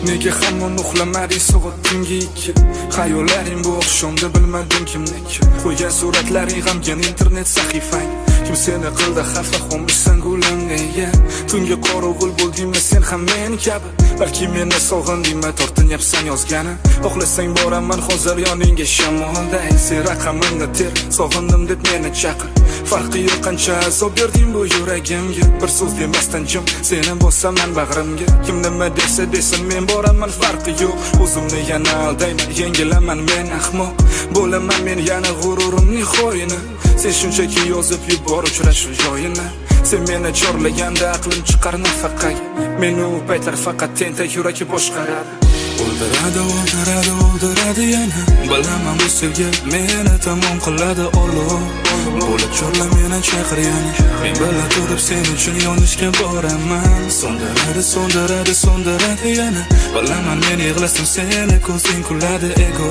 Nega hamon uxlamading soat tungi 2? Xayollaring bu oqshomda bilmadim kimniki. Qo'ygan suratlaring g'amgin internet sahifang. Kim seni qildi xafa xomishsan gulim nega? Tunga qorong'ul bo'ldingmi sen ham men kabi? Balki meni sog'indingmi tortinyapsan yozgani? Xohlasang boraman hozir yoningga shamolday. Sen raqamimni ter, sog'indim deb meni chaqir. Farqi yo'q qancha azob berding bu yuragimga. Bir so'z demasdan jim seni bosaman bag'rimga. Kim nima desa desin men boraman farqi yo'q. O'zimni yana aldayman, yengilaman men ahmoq. Bo'laman men yana g'ururimning xo'yini. Sen shunchaki yozib yubor uchrashuv joyini. Sen meni chorlaganda aqlim chiqar nafaqaga. Meni u paytlar faqat tentak yurak boshqaradi. O'ldiradi yana. Bilaman bu sevgi meni tamom qiladi olov. Bo'lib chorla meni chaqir yana. Men bilan turib sen uchun yonishga boraman. Sondiradi yana. Bilaman men yig'lasam seni ko'zing kuladi ego.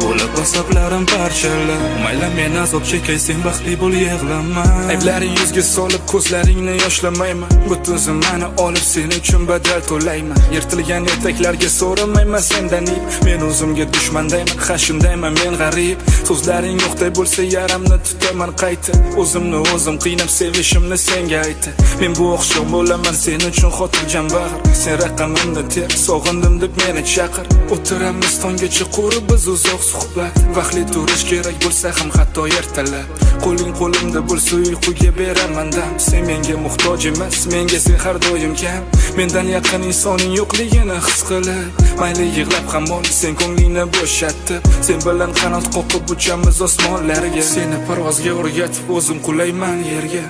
Bo'lib asaplarim parchalar. Mayli men azob chekay sen baxtli bo'l yig'lama. Ayblaring yuzga solib ko'zlaringni yoshlamayman. Butun zimmani olib sen uchun badal to'layman. Yirtilgan etaklarga so'ramayman sendan ip. Men o'zimga dushmandayman, xashimdayman men g'arib. So'zlaring yo'qday bo'lsa yaramni tutaman qayta. O'zimni o'zim qiynab sevishimni senga ayta. Men bu oqshom bo'laman sen uchun xotirjam bag'ir. Sen raqamimni ter, sog'indim deb meni chaqir. O'tiramiz tonggacha qurib biz uzoq suhbat. Vaqtli turish kerak bo'lsa ham hatto ertalab. Qo'ling qo'limda bo'lsa uyquga beraman dam. Sen menga muhtoj emas, menga sen har doim kam. Mendan yaqin insoning yo'qligini his qilib, mayli yig'lab ham ol, sen ko'nglingni bo'shatib. Sen bilan qanot qoqib uchamiz osmonlarga. Seni parvozga o'rgatib o'zim qulayman yerga.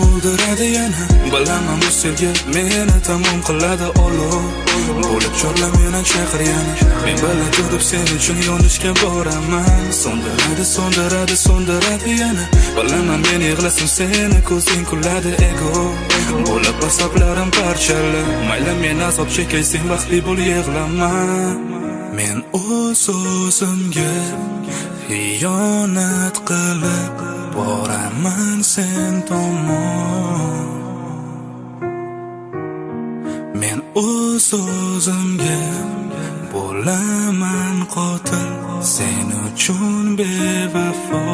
O'ldiradi yana. Bilaman bu sevgi meni tamom qiladi olov. Bo'lib chorla meni chaqir yana. Men bilan turib sen uchun yonishga boraman. Sondiradi yana. Bilaman men yig'lasam seni ko'zing kuladi ego. Bo'lib asaplarim parchalar. Mayli men azob chekay sen baxtli bo'l yig'lama. Men o'zimga xiyonat qilib boraman sen tomon. Men o'zimga bo'laman qotil sen uchun bevafo.